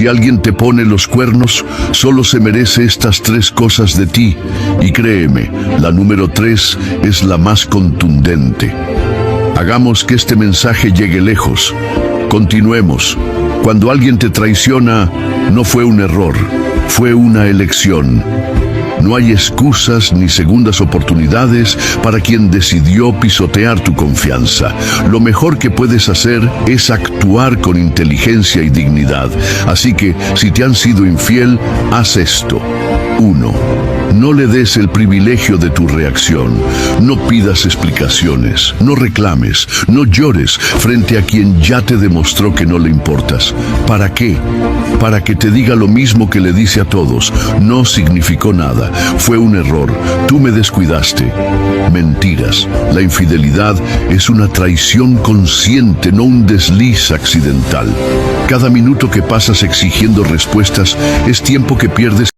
Si alguien te pone los cuernos, solo se merece estas 3 cosas de ti. Y créeme, la número 3 es la más contundente. Hagamos que este mensaje llegue lejos. Continuemos. Cuando alguien te traiciona, no fue un error, fue una elección. No hay excusas ni segundas oportunidades para quien decidió pisotear tu confianza. Lo mejor que puedes hacer es actuar con inteligencia y dignidad. Así que, si te han sido infiel, haz esto. 1. No le des el privilegio de tu reacción. No pidas explicaciones, no reclames, no llores frente a quien ya te demostró que no le importas. ¿Para qué? Para que te diga lo mismo que le dice a todos. No significó nada. Fue un error. Tú me descuidaste. Mentiras. La infidelidad es una traición consciente, no un desliz accidental. Cada minuto que pasas exigiendo respuestas es tiempo que pierdes